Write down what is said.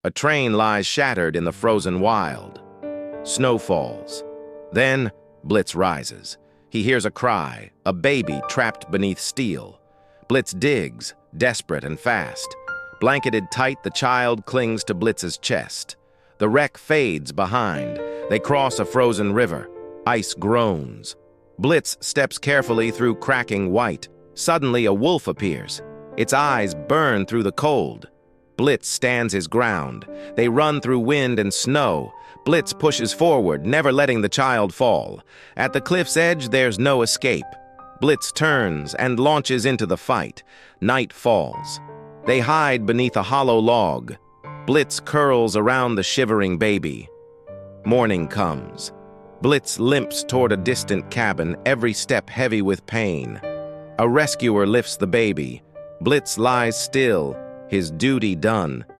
A train lies shattered in the frozen wild. Snow falls. Then, Blitz rises. He hears a cry, a baby trapped beneath steel. Blitz digs, desperate and fast. Blanketed tight, the child clings to Blitz's chest. The wreck fades behind. They cross a frozen river. Ice groans. Blitz steps carefully through cracking white. Suddenly, a wolf appears. Its eyes burn through the cold. Blitz stands his ground. They run through wind and snow. Blitz pushes forward, never letting the child fall. At the cliff's edge, there's no escape. Blitz turns and launches into the fight. Night falls. They hide beneath a hollow log. Blitz curls around the shivering baby. Morning comes. Blitz limps toward a distant cabin, every step heavy with pain. A rescuer lifts the baby. Blitz lies still, his duty done.